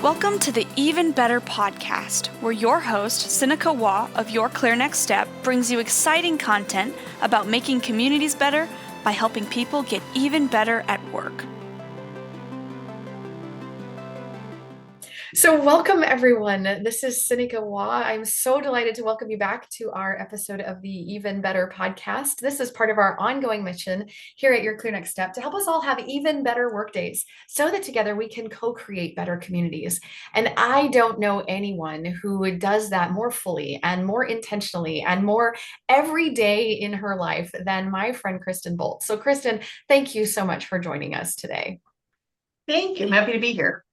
Welcome to the Even Better podcast, where your host, Sinikka Waugh of Your Clear Next Step, brings you exciting content about making communities better by helping people get even better at work. So welcome everyone. This is Sinikka Waugh. I'm so delighted to welcome you back to our episode of the Even Better podcast. This is part of our ongoing mission here at Your Clear Next Step to help us all have even better work days so that together we can co-create better communities. And I don't know anyone who does that more fully and more intentionally and more every day in her life than my friend Kristen Boldt. So Kristen, thank you so much for joining us today. Thank you. I'm happy to be here.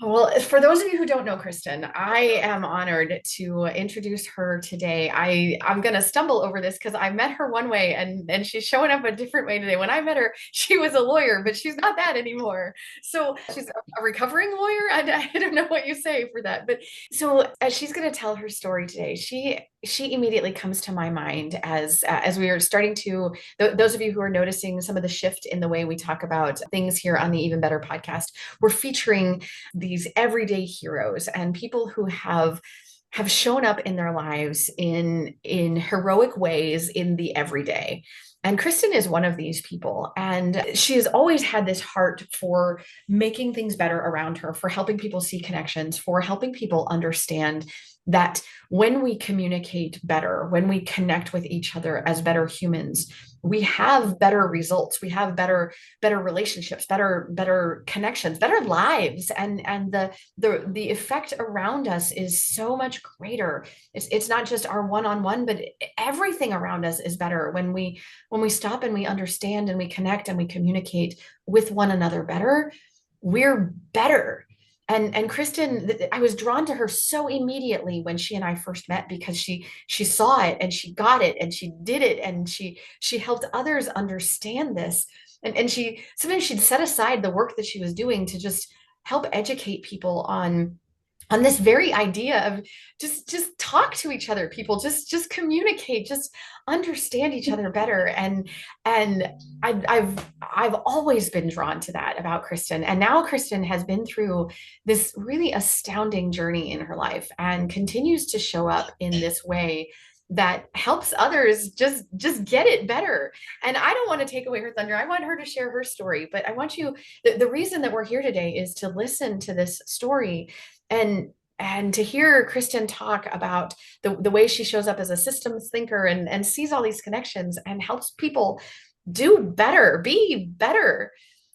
Well, for those of you who don't know Kristen, I am honored to introduce her today. I'm going to stumble over this because I met her one way and she's showing up a different way today. When I met her, she was a lawyer, but she's not that anymore. So she's a recovering lawyer. I don't know what you say for that. But so as she's going to tell her story today, she immediately comes to my mind as we are starting to, those of you who are noticing some of the shift in the way we talk about things here on the Even Better podcast, we're featuring these everyday heroes and people who have shown up in their lives in heroic ways in the everyday. And Kristen is one of these people. And she has always had this heart for making things better around her, for helping people see connections, for helping people understand that when we communicate better, when we connect with each other as better humans, we have better results, we have better relationships, better connections, better lives, and the effect around us is so much greater. It's not just our one-on-one, but everything around us is better when we stop and we understand and we connect and we communicate with one another better. We're better. And Kristen, I was drawn to her so immediately when she and I first met because she saw it and she got it and she did it and she helped others understand this. And sometimes she'd set aside the work that she was doing to just help educate people on this very idea of just talk to each other, people, just communicate, just understand each other better. And I've always been drawn to that about Kristen. And now Kristen has been through this really astounding journey in her life and continues to show up in this way that helps others just get it better. And I don't want to take away her thunder. I want her to share her story, but I want you, the reason that we're here today is to listen to this story and to hear Kristen talk about the way she shows up as a systems thinker and sees all these connections and helps people do better, be better.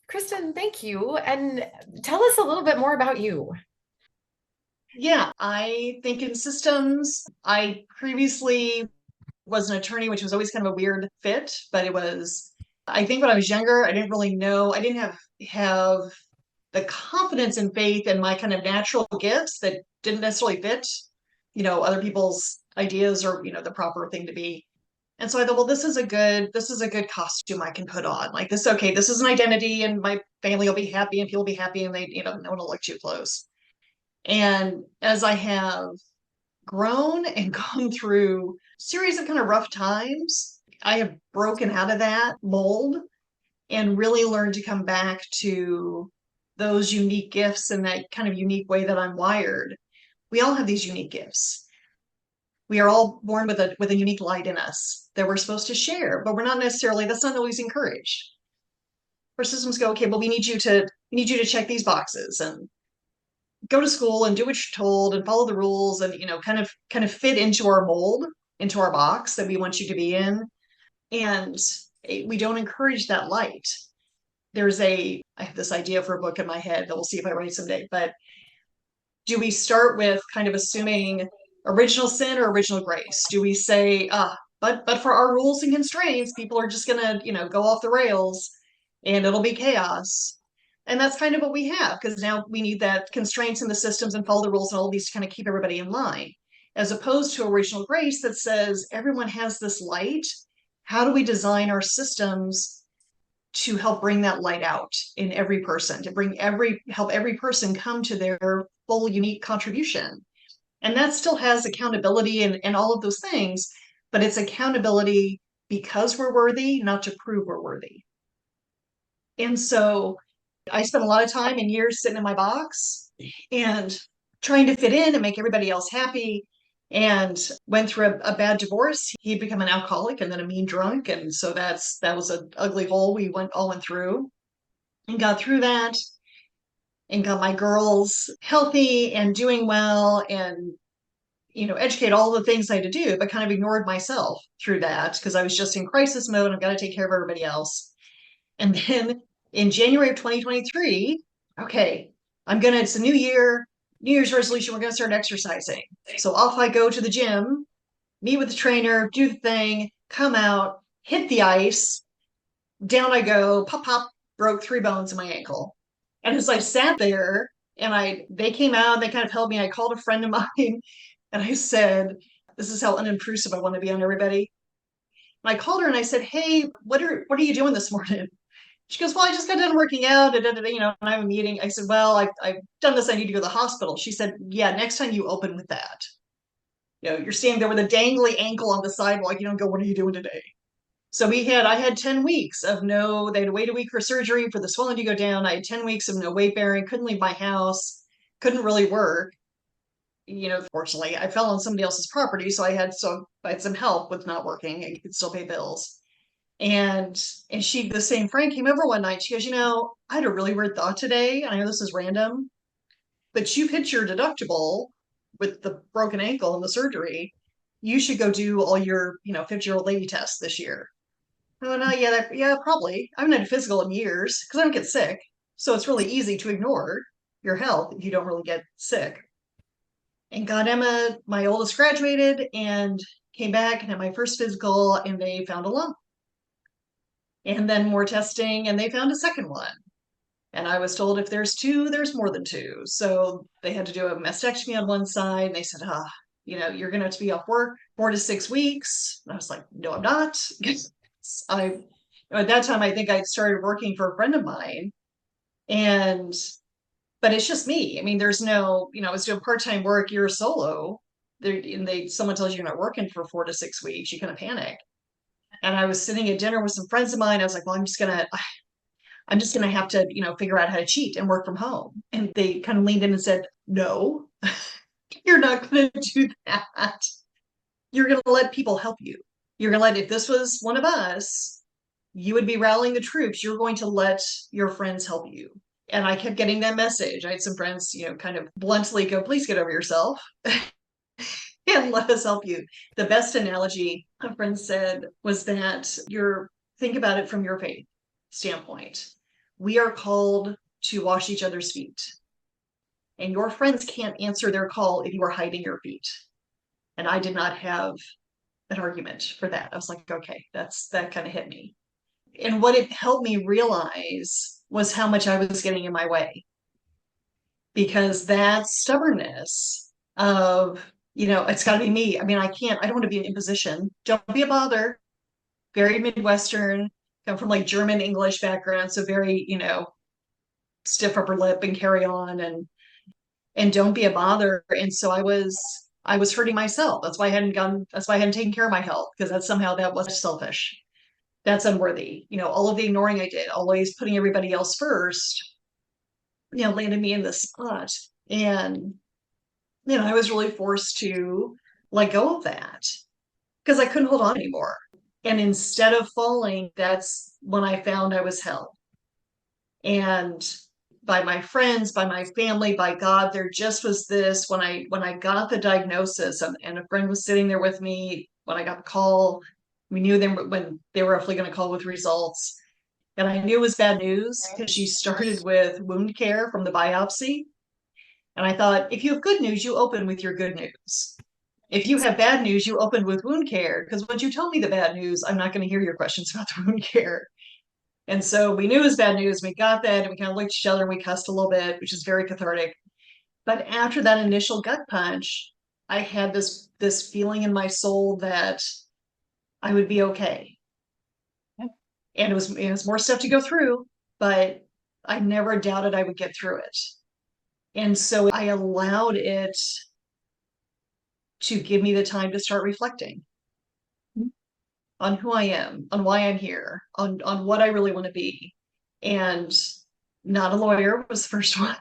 Kristen, thank you. And tell us a little bit more about you. Yeah, I think in systems. I previously was an attorney, which was always kind of a weird fit, but I think when I was younger, I didn't really know, I didn't have the confidence and faith in my kind of natural gifts that didn't necessarily fit, other people's ideas or, the proper thing to be. And so I thought, well, this is a good costume I can put on. Like this, okay, this is an identity and my family will be happy and people will be happy and no one will look too close. And as I have grown and gone through a series of kind of rough times, I have broken out of that mold and really learned to come back to those unique gifts and that kind of unique way that I'm wired. We all have these unique gifts. We are all born with a unique light in us that we're supposed to share, but that's not always encouraged. Our systems go, okay, well, we need you to check these boxes and go to school and do what you're told and follow the rules and kind of fit into our mold, into our box that we want you to be in. And we don't encourage that light. I have this idea for a book in my head that we'll see if I write someday, but do we start with kind of assuming original sin or original grace? Do we say, but for our rules and constraints, people are just gonna, go off the rails and it'll be chaos? And that's kind of what we have, because now we need that constraints in the systems and follow the rules and all these to kind of keep everybody in line, as opposed to original grace that says everyone has this light. How do we design our systems to help bring that light out in every person, to help every person come to their full unique contribution? And that still has accountability and all of those things, but it's accountability because we're worthy, not to prove we're worthy. And so I spent a lot of time and years sitting in my box and trying to fit in and make everybody else happy. And went through a bad divorce. He'd become an alcoholic and then a mean drunk. And so that was an ugly hole we all went through and got through that and got my girls healthy and doing well and educate all the things I had to do, but kind of ignored myself through that because I was just in crisis mode. I've got to take care of everybody else. And then in January of 2023, okay, it's a new year, New Year's resolution, we're going to start exercising. So off I go to the gym, meet with the trainer, do the thing, come out, hit the ice, down I go, pop, pop, broke 3 bones in my ankle. And as I sat there and they came out, they kind of held me, I called a friend of mine and I said, this is how unintrusive I want to be on everybody. And I called her and I said, hey, what are you doing this morning? She goes, well, I just got done working out, and I have a meeting. I said, well, I've done this. I need to go to the hospital. She said, yeah, next time you open with that. You're standing there with a dangly ankle on the sidewalk. You don't go, what are you doing today? So I had 10 weeks of they had to wait a week for surgery for the swelling to go down. I had 10 weeks of no weight bearing, couldn't leave my house, couldn't really work. Fortunately, I fell on somebody else's property, so I had some help with not working and could still pay bills. And the same friend came over one night. She goes, I had a really weird thought today. I know this is random, but you've hit your deductible with the broken ankle and the surgery. You should go do all your, 50-year-old lady tests this year. Oh, no, yeah, probably. I haven't had a physical in years because I don't get sick. So it's really easy to ignore your health if you don't really get sick. And got Emma, my oldest, graduated and came back and had my first physical, and they found a lump. And then more testing, and they found a second one. And I was told if there's 2, there's more than 2. So they had to do a mastectomy on one side. And they said, you're going to have to be off work 4 to 6 weeks. And I was like, no, I'm not. At that time, I think I'd started working for a friend of mine. But it's just me. I mean, there's no, I was doing part-time work, you're a solo. Someone tells you you're not working for 4 to 6 weeks, you kind of panic. And I was sitting at dinner with some friends of mine. I was like, well, I'm just gonna have to, figure out how to cheat and work from home. And they kind of leaned in and said, no, you're not gonna do that. You're gonna let people help you. You're gonna if this was one of us, you would be rallying the troops. You're going to let your friends help you. And I kept getting that message. I had some friends, kind of bluntly go, please get over yourself and let us help you. The best analogy a friend said was that think about it from your faith standpoint. We are called to wash each other's feet. And your friends can't answer their call if you are hiding your feet. And I did not have an argument for that. I was like, okay, that kind of hit me. And what it helped me realize was how much I was getting in my way. Because that stubbornness of, it's got to be me. I mean, I don't want to be an imposition. Don't be a bother. Very Midwestern, come from like German English background. So very, stiff upper lip and carry on and don't be a bother. And so I was hurting myself. That's why I hadn't taken care of my health, because that was selfish. That's unworthy. All of the ignoring I did, always putting everybody else first, landed me in this spot. And, I was really forced to let go of that because I couldn't hold on anymore. And instead of falling, that's when I found I was held. And by my friends, by my family, by God, there just was this, when I got the diagnosis and a friend was sitting there with me when I got the call, we knew them when they were roughly going to call with results. And I knew it was bad news because she started with wound care from the biopsy. And I thought, if you have good news, you open with your good news. If you have bad news, you open with wound care, because once you tell me the bad news, I'm not going to hear your questions about the wound care. And so we knew it was bad news. We got that, and we kind of looked at each other and we cussed a little bit, which is very cathartic. But after that initial gut punch, I had this feeling in my soul that I would be okay. And it was more stuff to go through, but I never doubted I would get through it. And so I allowed it to give me the time to start reflecting on who I am, on why I'm here, on what I really want to be. And not a lawyer was the first one.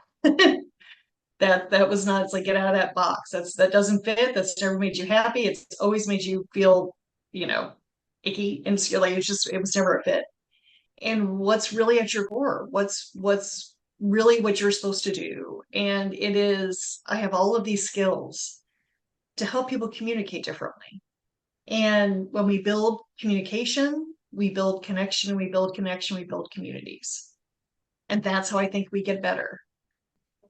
That was not, it's like, get out of that box. That doesn't fit. That's never made you happy. It's always made you feel, icky, insecure. Like, it was never a fit. And what's really at your core? What's really what you're supposed to do? And it is, I have all of these skills to help people communicate differently. And when we build communication, we build connection, we build connection, we build communities. And that's how I think we get better.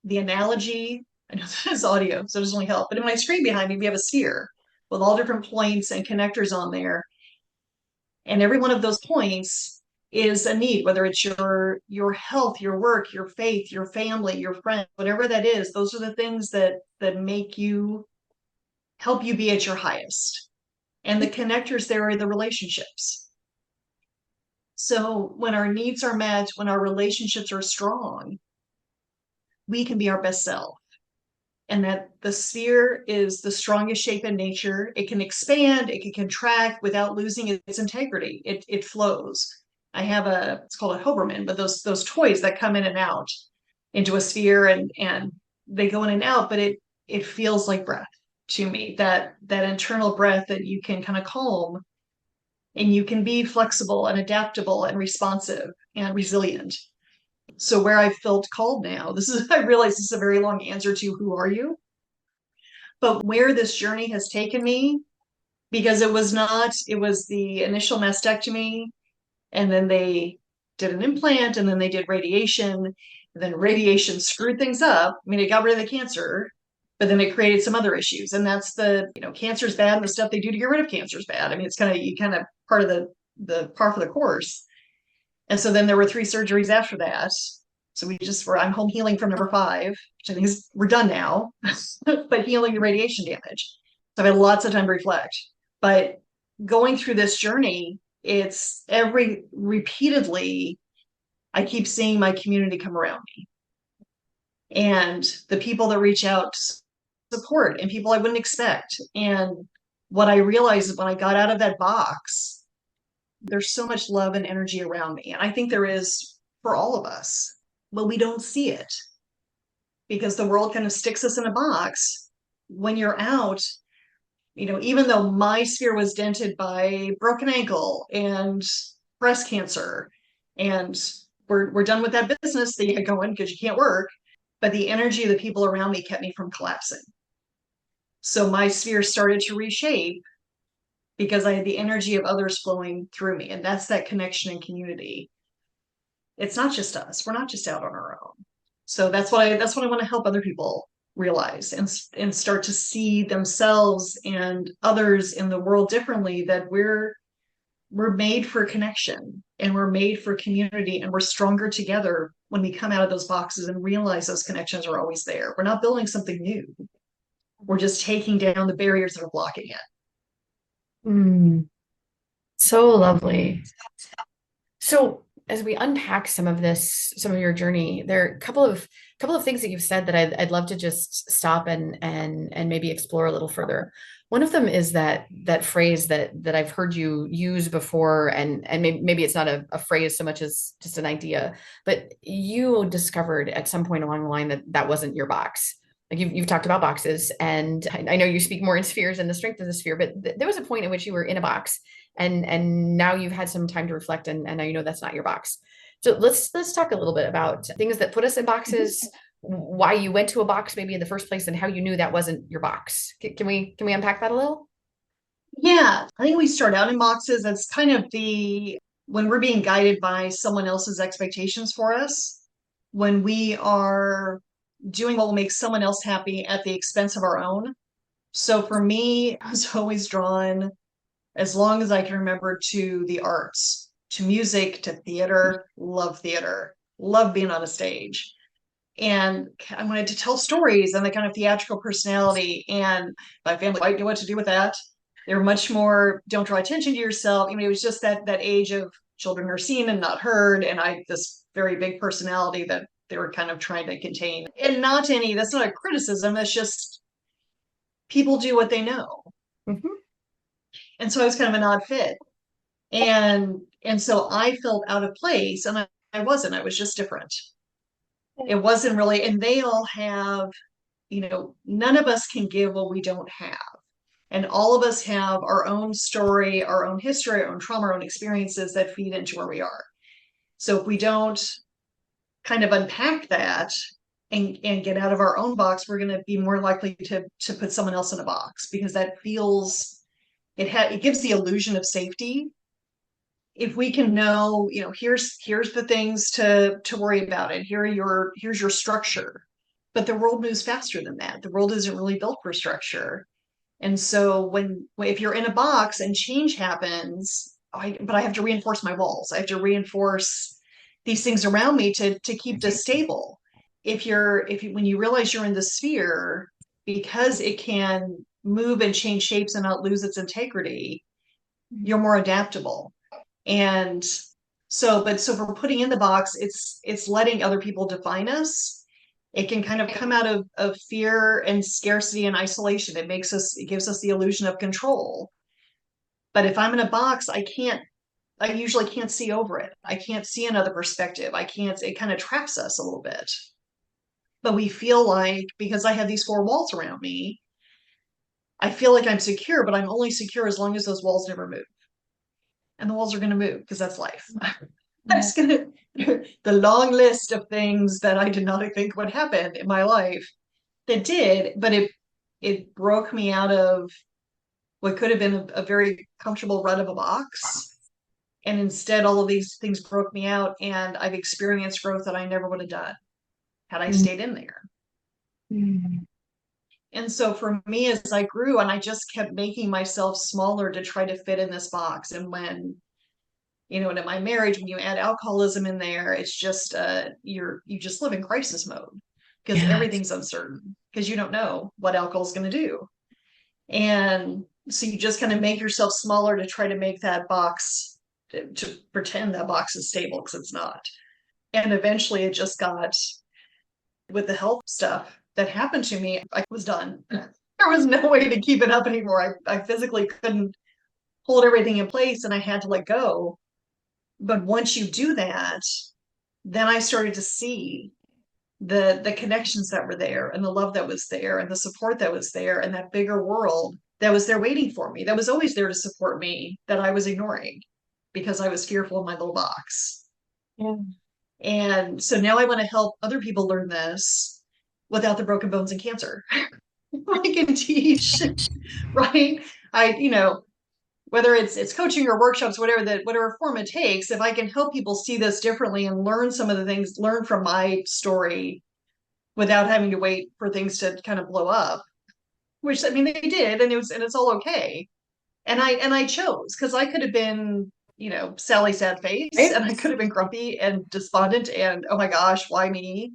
The analogy, I know this is audio, so it doesn't really help, but in my screen behind me, we have a sphere with all different points and connectors on there. And every one of those points is a need, whether it's your health, your work, your faith, your family, your friend, whatever that is. Those are the things that make you, help you be at your highest. And the connectors there are the relationships. So when our needs are met, when our relationships are strong, we can be our best self. And that the sphere is the strongest shape in nature. It can expand, it can contract without losing its integrity. It flows. I have it's called a Hoberman, but those toys that come in and out into a sphere, and they go in and out, but it feels like breath to me, that internal breath that you can kind of calm, and you can be flexible and adaptable and responsive and resilient. So where I felt called now, I realize this is a very long answer to who are you? But where this journey has taken me, because it was the initial mastectomy, and then they did an implant, and then they did radiation, and then radiation screwed things up. I mean, it got rid of the cancer, but then it created some other issues. And that's cancer's bad, and the stuff they do to get rid of cancer is bad. I mean, it's kind of part of the par for the course. And so then there were 3 surgeries after that. So I'm home healing from number 5, which I think we're done now, but healing the radiation damage. So I've had lots of time to reflect. But going through this journey, it's repeatedly, I keep seeing my community come around me. And the people that reach out to support, and people I wouldn't expect. And what I realized when I got out of that box, there's so much love and energy around me. And I think there is for all of us, but we don't see it because the world kind of sticks us in a box. When you're out, even though my sphere was dented by broken ankle and breast cancer, and we're done with that business that you had going because you can't work, but the energy of the people around me kept me from collapsing. So my sphere started to reshape because I had the energy of others flowing through me. And that's that connection and community. It's not just us. We're not just out on our own. So that's what I want to help other people realize, and start to see themselves and others in the world differently, that we're made for connection, and we're made for community, and we're stronger together when we come out of those boxes and realize those connections are always there. We're not building something new. We're just taking down the barriers that are blocking it. So lovely. So as we unpack some of your journey, there are a couple of things that you've said that I'd love to just stop and maybe explore a little further. One of them is that phrase that I've heard you use before, and maybe it's not a phrase so much as just an idea, but you discovered at some point along the line that wasn't your box. Like you've talked about boxes, and I know you speak more in spheres and the strength of the sphere, but there was a point in which you were in a box, and now you've had some time to reflect, and now you know that's not your box. So let's talk a little bit about things that put us in boxes, why you went to a box maybe in the first place, and how you knew that wasn't your box. Can we unpack that a little? Yeah, I think we start out in boxes. That's kind of when we're being guided by someone else's expectations for us, when we are doing what will make someone else happy at the expense of our own. So for me, I was always drawn, as long as I can remember, to the arts, to music, to theater. Love theater, love being on a stage. And I wanted to tell stories and the kind of theatrical personality. And my family didn't know what to do with that. They were much more, don't draw attention to yourself. I mean, it was just that age of children are seen and not heard. And this very big personality that they were kind of trying to contain. And that's not a criticism. That's just people do what they know. Mm-hmm. And so I was kind of an odd fit. And so I felt out of place, and I wasn't. I was just different. It wasn't really, and they all have none of us can give what we don't have. And all of us have our own story, our own history, our own trauma, our own experiences that feed into where we are. So if we don't kind of unpack that and get out of our own box, we're going to be more likely to put someone else in a box, because that feels, it gives the illusion of safety. If we can know, here's the things to worry about, and here's your structure. But the world moves faster than that. The world isn't really built for structure. And so if you're in a box and change happens, but I have to reinforce my walls. I have to reinforce these things around me to keep this stable. When you realize you're in the sphere, because it can move and change shapes and not lose its integrity, you're more adaptable. And so if we're putting in the box, it's letting other people define us. It can kind of come out of fear and scarcity and isolation. It gives us the illusion of control. But if I'm in a box, I usually can't see over it. I can't see another perspective. It kind of traps us a little bit. But we feel like, because I have these four walls around me, I feel like I'm secure, but I'm only secure as long as those walls never move. And the walls are going to move, because that's life. That's the long list of things that I did not think would happen in my life that did, but it broke me out of what could have been a very comfortable rut of a box. And instead, all of these things broke me out, and I've experienced growth that I never would have done had I stayed in there. And so for me, as I grew, and I just kept making myself smaller to try to fit in this box. And and in my marriage, when you add alcoholism in there, it's just you just live in crisis mode, because everything's uncertain, because you don't know what alcohol is going to do. And so you just kind of make yourself smaller to try to make that box, to pretend that box is stable, because it's not. And eventually it just got, with the health stuff that happened to me, I was done. There was no way to keep it up anymore. I physically couldn't hold everything in place, and I had to let go. But once you do that, then I started to see the connections that were there, and the love that was there, and the support that was there, and that bigger world that was there waiting for me, that was always there to support me, that I was ignoring because I was fearful in my little box. Yeah. And so now I want to help other people learn this without the broken bones and cancer. I can teach, right? Whether it's coaching or workshops, whatever form it takes, if I can help people see this differently and learn some of the things, learn from my story without having to wait for things to kind of blow up, which, I mean, they did, and it's all okay. And I chose, because I could have been, Sally sad face, and I could have been grumpy and despondent and, oh my gosh, why me?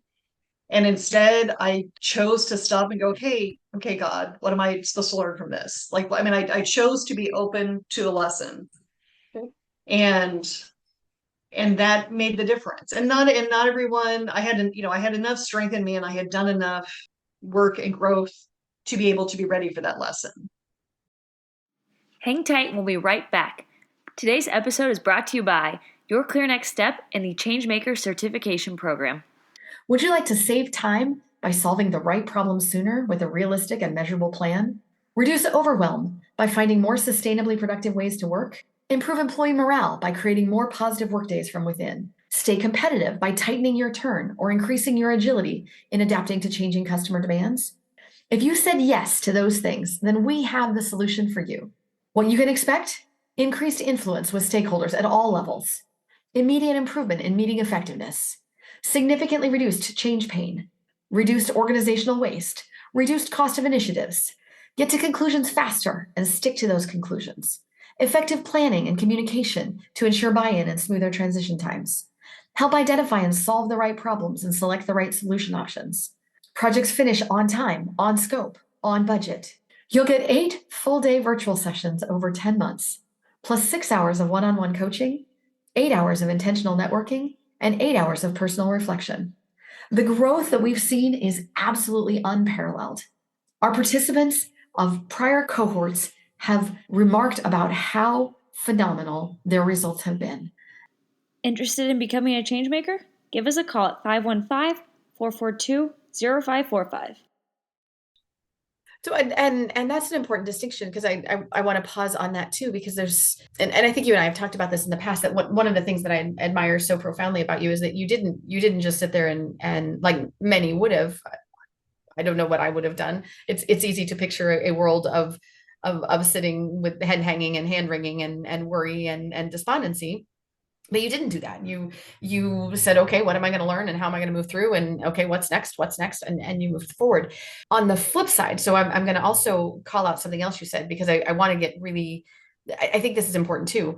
And instead I chose to stop and go, okay, God, what am I supposed to learn from this? I chose to be open to a lesson. Okay. And that made the difference. And not everyone, I had enough strength in me, and I had done enough work and growth to be able to be ready for that lesson. Hang tight and we'll be right back. Today's episode is brought to you by Your Clear Next Step and the Changemaker Certification Program. Would you like to save time by solving the right problem sooner with a realistic and measurable plan? Reduce overwhelm by finding more sustainably productive ways to work? Improve employee morale by creating more positive workdays from within? Stay competitive by tightening your turn or increasing your agility in adapting to changing customer demands? If you said yes to those things, then we have the solution for you. What you can expect? Increased influence with stakeholders at all levels, immediate improvement in meeting effectiveness, significantly reduced change pain, reduced organizational waste, reduced cost of initiatives, get to conclusions faster and stick to those conclusions, effective planning and communication to ensure buy-in and smoother transition times, help identify and solve the right problems and select the right solution options. Projects finish on time, on scope, on budget. You'll get 8 full-day virtual sessions over 10 months, plus 6 hours of one-on-one coaching, 8 hours of intentional networking, and 8 hours of personal reflection. The growth that we've seen is absolutely unparalleled. Our participants of prior cohorts have remarked about how phenomenal their results have been. Interested in becoming a changemaker? Give us a call at 515-442-0545. So and that's an important distinction because I want to pause on that too because there's and I think you and I have talked about this in the past that one of the things that I admire so profoundly about you is that you didn't just sit there and like many would have. I don't know what I would have done. It's easy to picture a world of sitting with the head hanging and hand wringing and worry and despondency. But you didn't do that. You said, okay, what am I going to learn and how am I going to move through? And okay, what's next? What's next? And you moved forward. On the flip side, so I'm going to also call out something else you said because I want to get really, I think this is important too.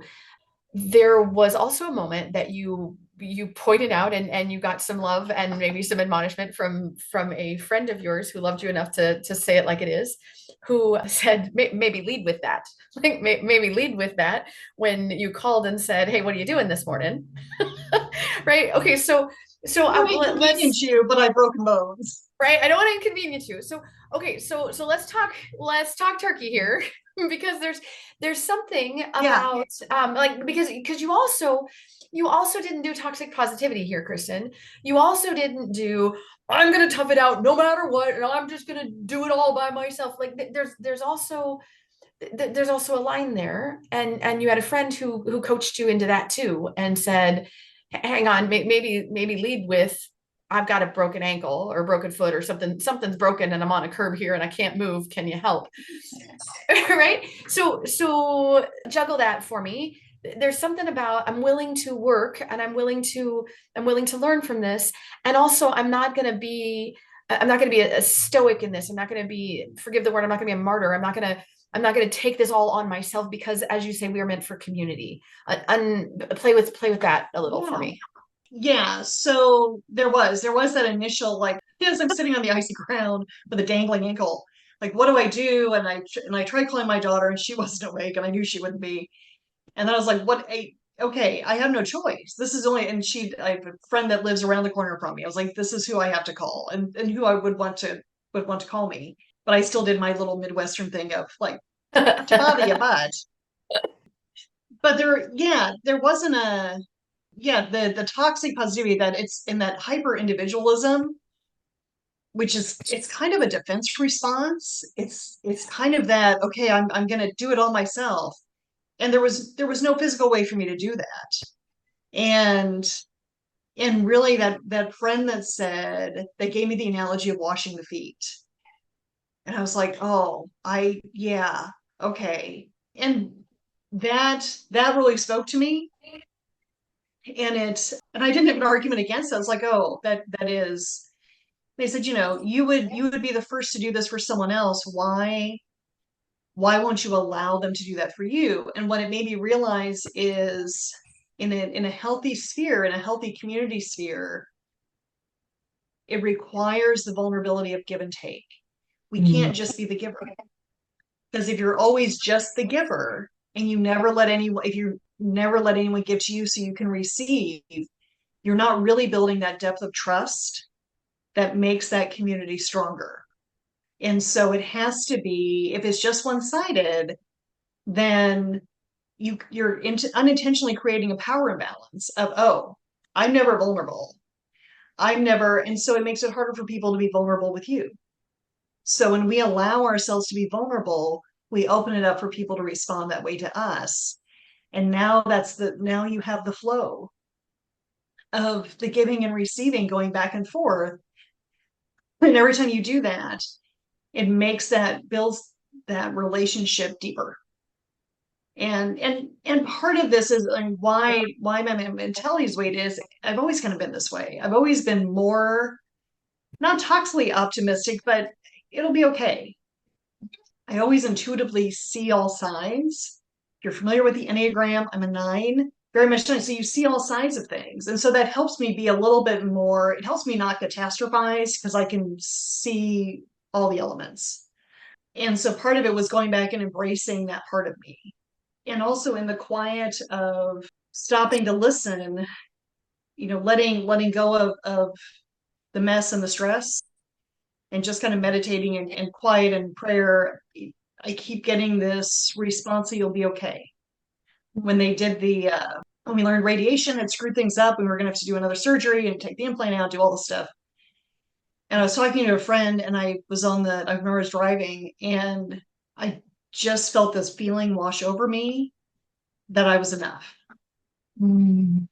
There was also a moment that you pointed out and you got some love and maybe some admonishment from a friend of yours who loved you enough to say it like it is, who said maybe lead with that, like maybe lead with that when you called and said, hey, what are you doing this morning? Right, okay, so I don't inconvenience you, but I've broken bones. right, I don't want to inconvenience you, so okay, so let's talk turkey here because there's something Yeah. about like because you also didn't do toxic positivity here, Kristen. You also didn't do I'm gonna tough it out no matter what and I'm just gonna do it all by myself. Like there's also a line there, and you had a friend who coached you into that too and said, hang on, maybe lead with I've got a broken ankle or a broken foot or something's broken and I'm on a curb here and I can't move, can you help? Right, so juggle that for me. There's something about I'm willing to work and I'm willing to learn from this, and also I'm not going to be a stoic in this. I'm not going to be, forgive the word, I'm not going to be a martyr. I'm not going to take this all on myself because, as you say, we are meant for community. Play with that a little for me. Yeah, so there was that initial like as I'm sitting on the icy ground with a dangling ankle, like what do I do? And I tried calling my daughter and she wasn't awake and I knew she wouldn't be. And then I was like, okay, I have no choice. This is only and I have a friend that lives around the corner from me. I was like, this is who I have to call and who I would want to call me. But I still did my little Midwestern thing of like to bother your butt. But there wasn't a the toxic positivity that it's in that hyper individualism, which is it's kind of a defense response. It's kind of that, okay, I'm gonna do it all myself. And there was no physical way for me to do that. And and really that friend that gave me the analogy of washing the feet. And I was like, oh, yeah, okay. And that really spoke to me. And I didn't have an argument against it. I was like, oh, that is. They said, you would be the first to do this for someone else. Why won't you allow them to do that for you? And what it made me realize is in a healthy sphere, in a healthy community sphere, it requires the vulnerability of give and take. We can't just be the giver. Because if you're always just the giver and if you never let anyone give to you so you can receive, you're not really building that depth of trust that makes that community stronger. And so it has to be, if it's just one-sided, then you're unintentionally creating a power imbalance of, oh, I'm never vulnerable. And so it makes it harder for people to be vulnerable with you. So when we allow ourselves to be vulnerable, we open it up for people to respond that way to us. And now you have the flow of the giving and receiving going back and forth. And every time you do that, builds that relationship deeper. And part of this is why my mentality is the way it is. I've always kind of been this way. I've always been more not toxically optimistic, but it'll be okay. I always intuitively see all sides. If you're familiar with the Enneagram, I'm a 9, very much so you see all sides of things. And so that helps me be a little bit more, it helps me not catastrophize because I can see all the elements. And so part of it was going back and embracing that part of me. And also in the quiet of stopping to listen, letting go of the mess and the stress and just kind of meditating and quiet and prayer. I keep getting this response that you'll be okay. When we learned radiation had screwed things up and we were going to have to do another surgery and take the implant out, do all the stuff. And I was talking to a friend, and I remember I was driving, and I just felt this feeling wash over me that I was enough. Mm.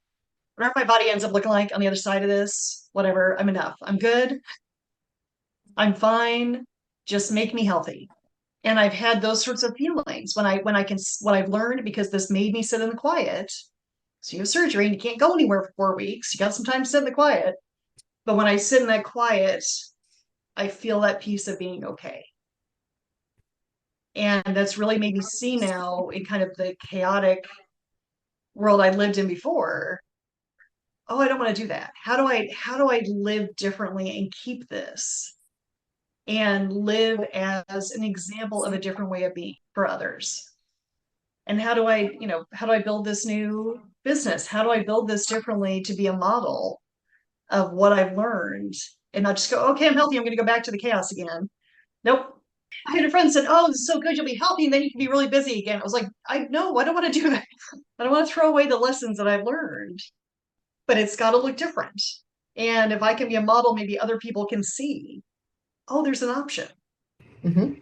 Whatever my body ends up looking like on the other side of this, whatever, I'm enough. I'm good. I'm fine. Just make me healthy. And I've had those sorts of feelings when I've learned, because this made me sit in the quiet. So you have surgery and you can't go anywhere for 4 weeks. You got some time to sit in the quiet. But when I sit in that quiet, I feel that peace of being okay. And that's really made me see now, in kind of the chaotic world I lived in before. Oh, I don't want to do that. How do I live differently and keep this and live as an example of a different way of being for others? And how do I build this new business? How do I build this differently to be a model of what I've learned, and not just go, okay, I'm healthy, I'm going to go back to the chaos again? Nope. I had a friend said, oh, this is so good, you'll be healthy, and then you can be really busy again. I was like, I don't want to do that. I don't want to throw away the lessons that I've learned, but it's got to look different. And if I can be a model, maybe other people can see, oh, there's an option. Mhm.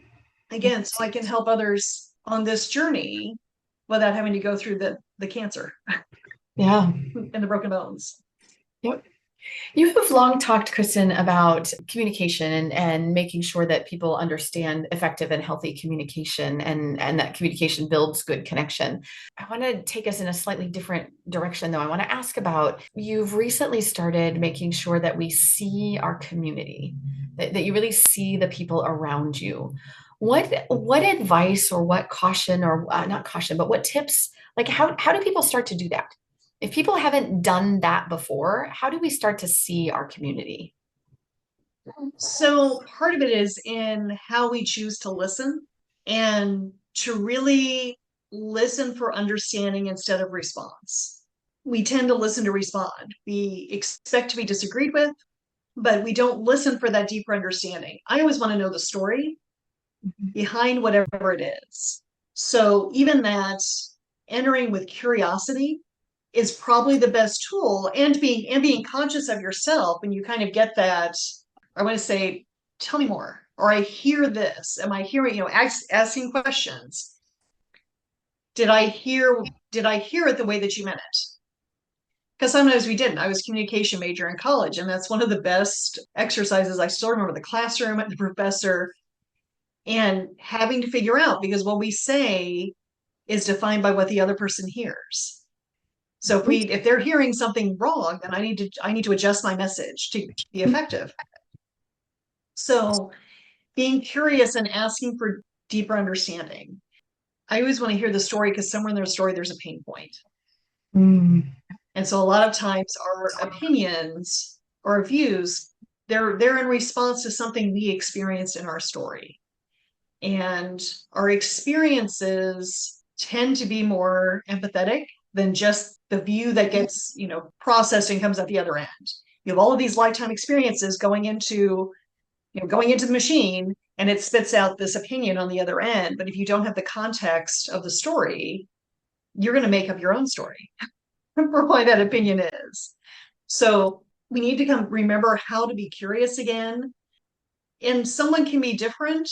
Again, so I can help others on this journey without having to go through the cancer Yeah. and the broken bones. Yep. You have long talked, Kristen, about communication and making sure that people understand effective and healthy communication, and that communication builds good connection. I want to take us in a slightly different direction, though. I want to ask about, you've recently started making sure that we see our community, that you really see the people around you. What advice, or what caution, or not caution, but what tips, like how do people start to do that? If people haven't done that before, how do we start to see our community? So part of it is in how we choose to listen, and to really listen for understanding instead of response. We tend to listen to respond. We expect to be disagreed with, but we don't listen for that deeper understanding. I always want to know the story behind whatever it is. So even that, entering with curiosity is probably the best tool, and being conscious of yourself when you kind of get that, I want to say, tell me more, or I hear this. Am I hearing, asking questions? Did I hear it the way that you meant it? Because sometimes we didn't. I was a communication major in college, and that's one of the best exercises. I still remember the classroom and the professor, and having to figure out, because what we say is defined by what the other person hears. So if they're hearing something wrong, then I need to adjust my message to be effective. So being curious and asking for deeper understanding. I always want to hear the story, because somewhere in their story there's a pain point. Mm. And so a lot of times our opinions or views, they're in response to something we experienced in our story. And our experiences tend to be more empathetic than just the view that gets, processed and comes at the other end. You have all of these lifetime experiences going into the machine, and it spits out this opinion on the other end. But if you don't have the context of the story, you're going to make up your own story for why that opinion is. So we need to remember how to be curious again. And someone can be different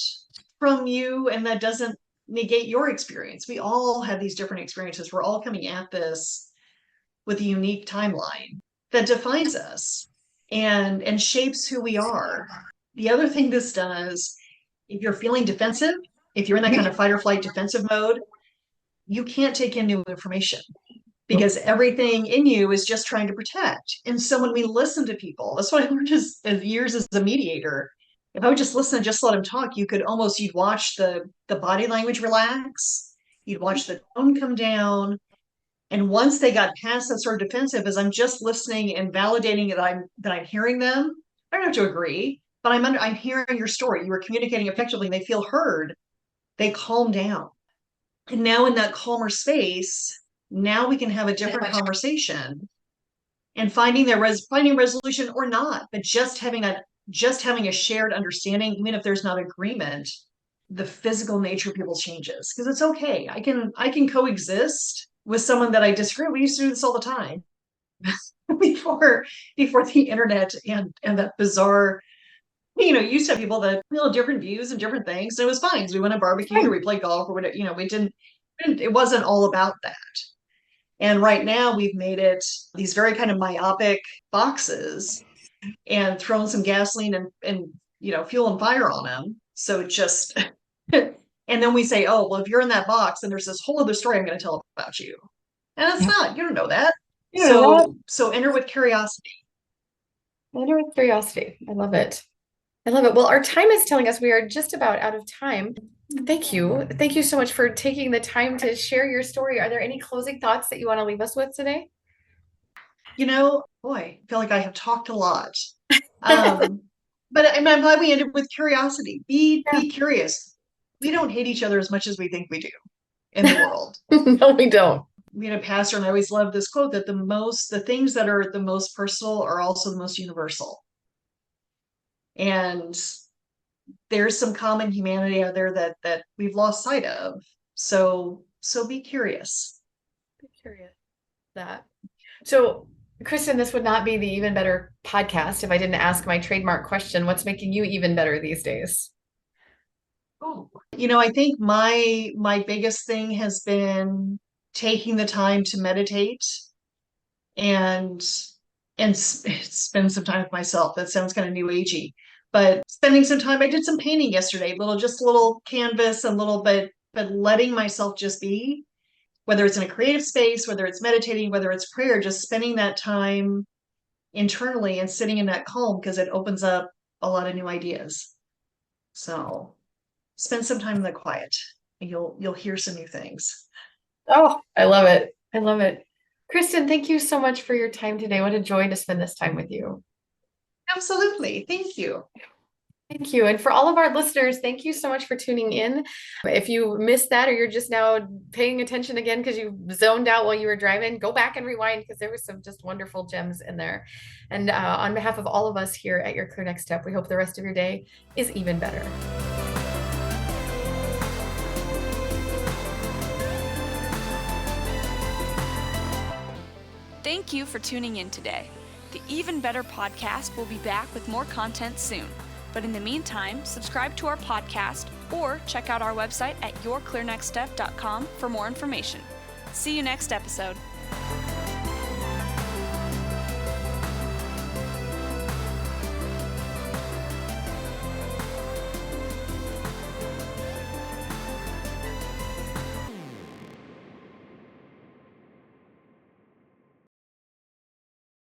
from you, and that doesn't negate your experience. We all have these different experiences. We're all coming at this with a unique timeline that defines us and shapes who we are. The other thing this does, if you're feeling defensive, if you're in that kind of fight or flight defensive mode, you can't take in new information, because everything in you is just trying to protect. And so when we listen to people, that's what I learned as years as a mediator. If I would just listen and just let them talk, you'd watch the body language relax, you'd watch the tone come down. And once they got past that sort of defensive, as I'm just listening and validating that I'm hearing them, I don't have to agree, but I'm hearing your story. You were communicating effectively, and they feel heard. They calm down. And now in that calmer space, now we can have a different conversation, and finding resolution or not, but just having a shared understanding, even if there's not agreement. The physical nature of people changes, because it's okay. I can coexist with someone that I disagree with. We used to do this all the time before the internet and that bizarre you used to have people that different views and different things. And it was fine. So we went and barbecued or we played golf or whatever, it wasn't all about that. And right now we've made it these very kind of myopic boxes and thrown some gasoline and fuel and fire on them. So just, and then we say, oh, well, if you're in that box, then there's this whole other story I'm going to tell about you. And it's not, you don't know that. So enter with curiosity. Enter with curiosity. I love it. I love it. Well, our time is telling us we are just about out of time. Thank you. Thank you so much for taking the time to share your story. Are there any closing thoughts that you want to leave us with today? Boy, I feel like I have talked a lot. But I'm glad we ended with curiosity. Be curious. We don't hate each other as much as we think we do in the world. No, we don't. We had a pastor, and I always love this quote that the things that are the most personal are also the most universal. And there's some common humanity out there that we've lost sight of. So be curious. Be curious. So, Kristen, this would not be the Even Better podcast if I didn't ask my trademark question. What's making you even better these days? Oh, I think my biggest thing has been taking the time to meditate and spend some time with myself. That sounds kind of new agey, but spending some time. I did some painting yesterday, just a little canvas and but letting myself just be, whether it's in a creative space, whether it's meditating, whether it's prayer, just spending that time internally and sitting in that calm, because it opens up a lot of new ideas. So spend some time in the quiet and you'll hear some new things. Oh, I love it. I love it. Kristen, thank you so much for your time today. What a joy to spend this time with you. Absolutely. Thank you. Thank you. And for all of our listeners, thank you so much for tuning in. If you missed that or you're just now paying attention again because you zoned out while you were driving, go back and rewind because there was some just wonderful gems in there. And on behalf of all of us here at Your Clear Next Step, we hope the rest of your day is even better. Thank you for tuning in today. The Even Better podcast will be back with more content soon. But in the meantime, subscribe to our podcast or check out our website at yourclearnextstep.com for more information. See you next episode.